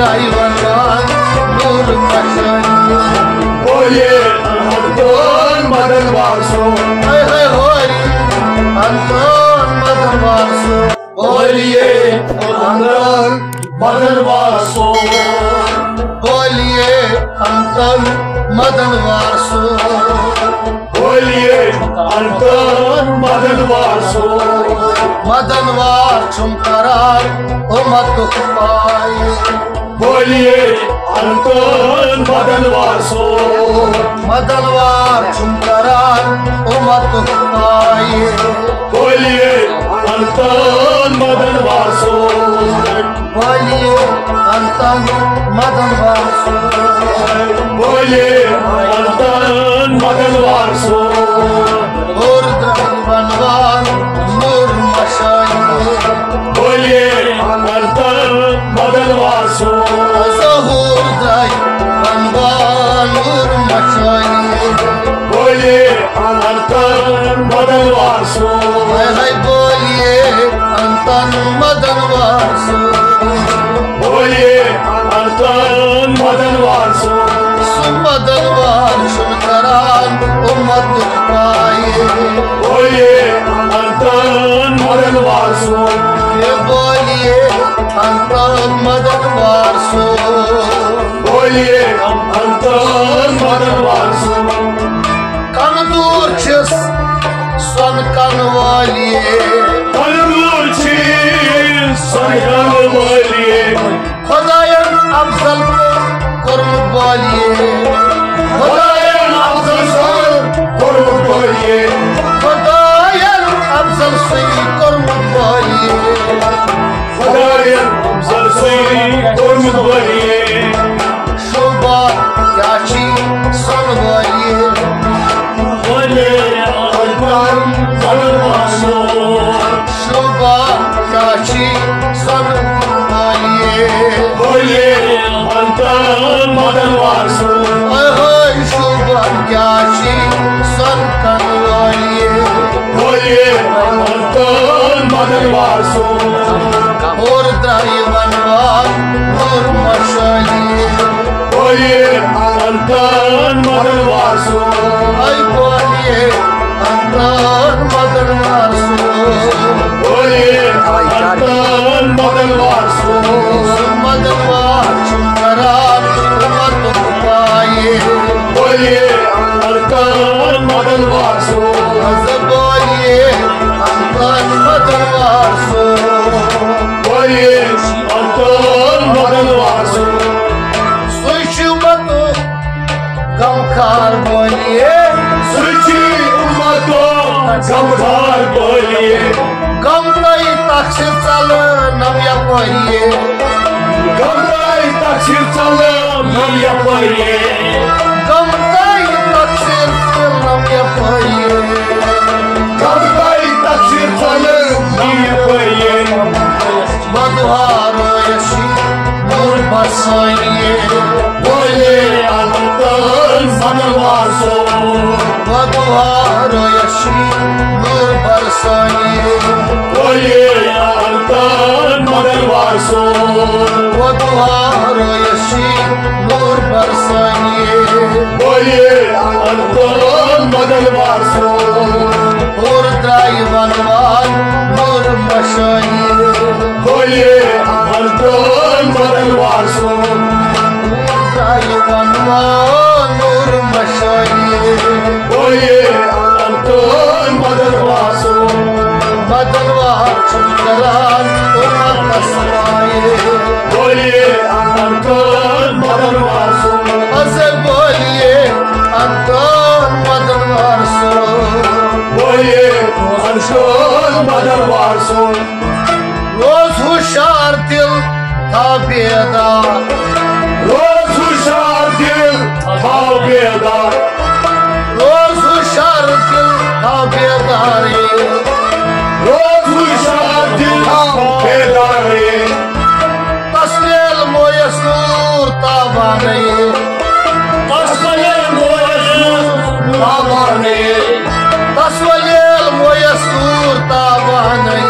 द्राई वनवान नूर मशानी बोलिए अंतन मदन वासो हाय हाय होरी अंतन मदन वासो बोलिए अंतन मदन वासो बोलिए अंतन मदन वासो बोलिए अंतन मदन वासो मदन वार छुम करार ओ मत पाए बोलिए अंतन मदन वासो मदन वार छुम करार ओ मत पाए बोलिए अंतन मदन वासो बोलिए अंतन मदन वासो बोलिए अंतन मदन वासो और बनवान नूर मशानी बोलिए अंतन मदन वासो जहूर द्राई बनवान नूर मशानी बोलिए अंतन मदन वासो हाय बोलिए अंतन मदन वासो बोलिए अंतन मदन वासो सुमदन वार सुनकरान उम्मत पाए बोलिए अंतन मदन वासो ये बोलिए अंतन मदन वासो बोलिए अंतन मदन वासो कन दूर छिस सन कन वालिए कलमूर छी सनकन बोलिए खुदायन अफजल कुर्ब वालिए खुदायन अफजल सर कुर्ब बोलिए खुदायन अफजल सही कुर्ब वालिए खुदायन अफजल सही कुर्ब बोलिए शोभा याची सन वालिए बोलिए अंतन मदन वासो शोभा याची सन वालिए बोलिए अंतन मदन वासो हाय शोभा याची सन कन वालिए बोलिए अंतन मदन वासो और द्राई वनवान नूर मशानी बोलिए अंतन मदन वासो हाय बोलिए अंतन मदन वासो बोलिए अंतन मदन वासो मदन वार चुमरान उम्मत पाए बोलिए अंतन मदन वासो बोलिए अंतन मदन वासो बोलिए अंतन मदन वासो सुशुमत गमखार बोलिए सुची उम्मतो गमखार बोलिए गम तई तक्षिर चल नव्या पहिए गमदाई तक्षिर चल नव्या पहिए गम तई तक्षिर चल नव्या पहिए गमदाई तक्षिर चल नव्या पहिए मधुहारो यशी नूर बरसाइए बोलिए अंतन मदन वासो मधुहारो यशी नूर बरसाइए बोलिए अंतन मदन वासो मधुहारो यशी नूर बरसाइए बोलिए अंतन मदन वासो और द्राई वनवान नूर मशानी बोलिए अंतन मदन वासो द्राई वनवान नूर मशानी बोलिए अंतन मदन वासो मदन वार चुमरान उम्मत समाए बोलिए अंतन मदन वासो असे बोलिए अंतन मदन वारसो बोलिए अंतन मदन वासो रोज होशियार दिल था बेदार रोज हुशार दिल था बेदार रोज होशियार दिल था बेदारी रोज हुशार दिल था बेदार तस्मेल मोयस नूर ताबाने तस्मेल मोयस ताबाने तस्मेल मोयस नूर ताबाने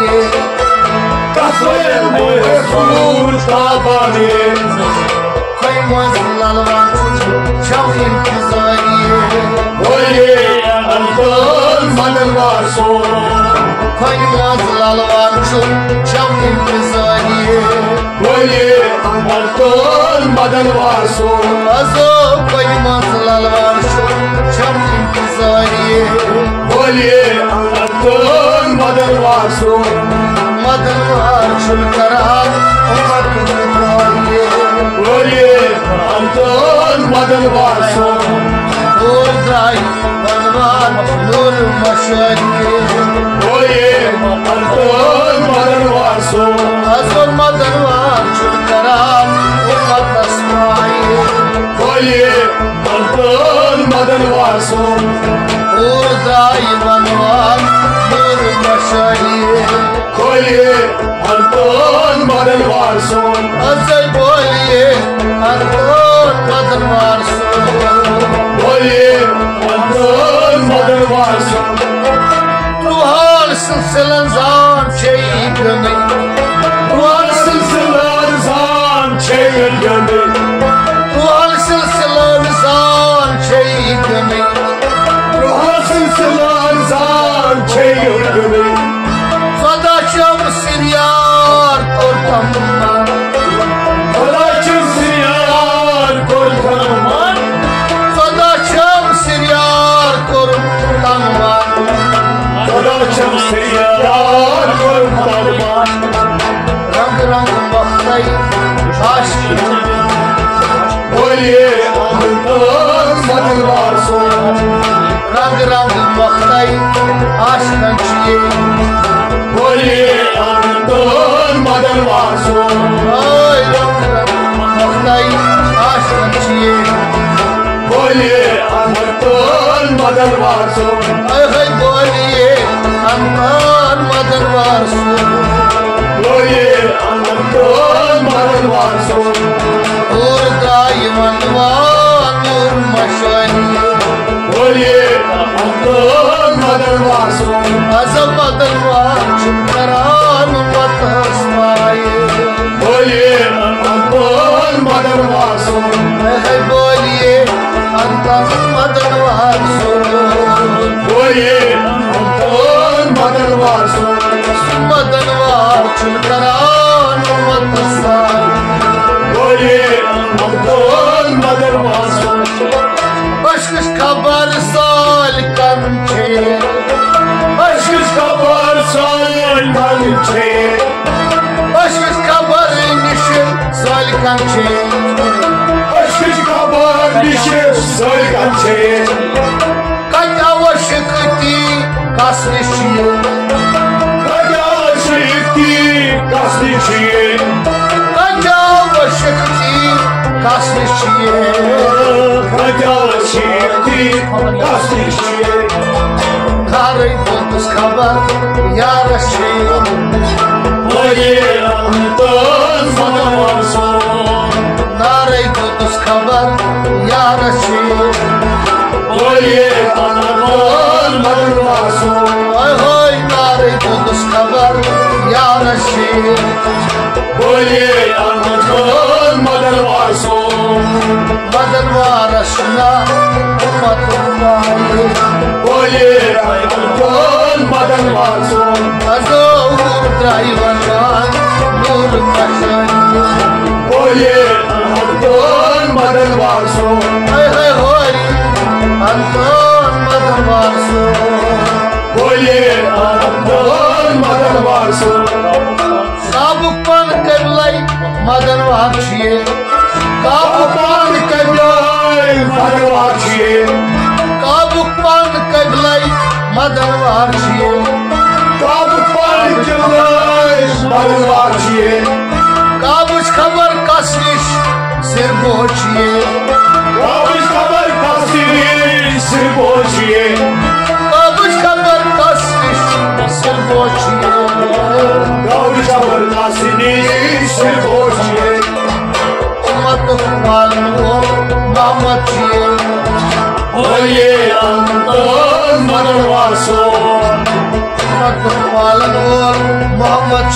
मोहम्मद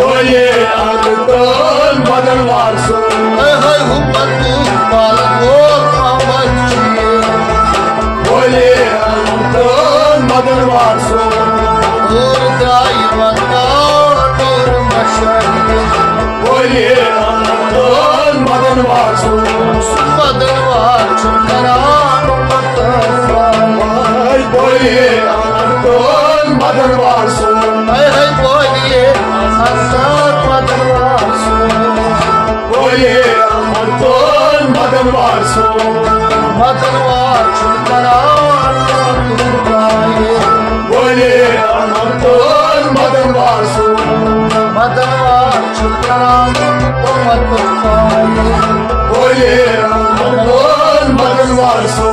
बोलिए अनंतन मदन वासु है हुम्मतु पालन और अमची बोलिए अनंतन मदन वासु और दाइवन और मशहूर बोलिए अनंतन मदन वासु मदन वासु करान बोलिए अनंतन मदन वासु है बोलिए अनंत मदन वासु बोलिए अनंतन मदन वासु करान बोलिए अनंतन मदन वासु करान बोलिए अनंतन मदन वासु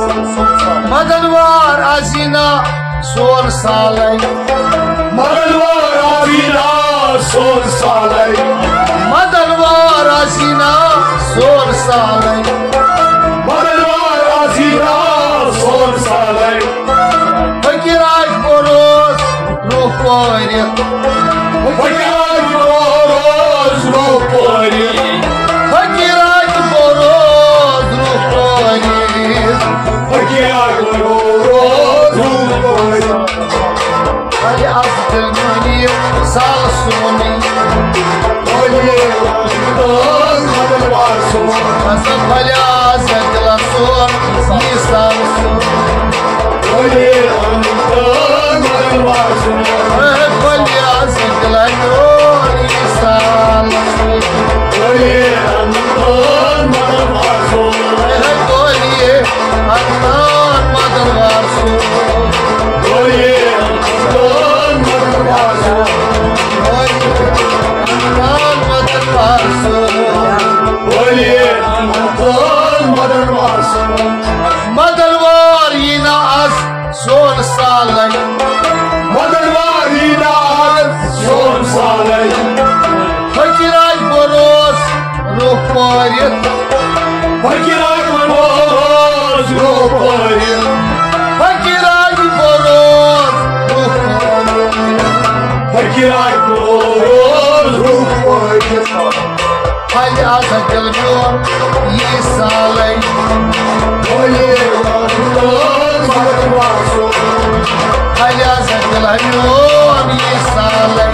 मदनवार आसीना सोन सालै मदनवार आसीना सोन सालै मदनवार आसीना सोन सालै मदनवार आसीना सोन सालै फकीराज बोरोस रूपोरित फकीराज बोरोस रूपोरित फकीराज बोरोस रूपोरित फकीराज बोरोस रूपोरित अरे अब्दुल मुनीर साल सोनी बोलिए अनंतन मदन वासु हसन भल्या सकला सोन साल बोलिए अनंतन मदन वासु भल्या सकला सोन साल बोलिए अनंतन मदन वासु बोलिए अनंत मदन वासु बोलिए अनंतन मदन वासु बोलिए अनंतन मदन वासु मदनवार यीना अस सोन सालै मदनवार यीना अस सोन सालै फकीराज बोरोस रूपोरित फकीराज बोरोस रूपोरित फकीराज बोरोस फकीराज बोरोस रूपोरित फल आजकल मोर ये सालै बोलिए अनंतन मदन वासु फल आजकल मोर ये सालै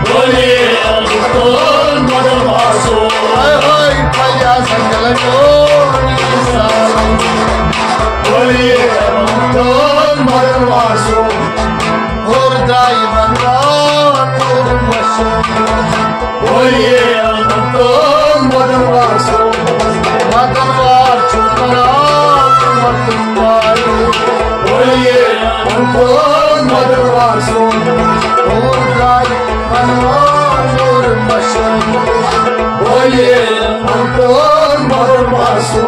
बोलिए अनंतन मदन वासु हाय फल आजकल मोर ये सालै बोलिए अनंतन मदन वासु और दाइवन और मशहूर बोलिए अनंतन मदन वासु मदनवार बोलिए अनंतन मदन वासु और दाइवन और मशहूर बोलिए अनंतन मदन वासु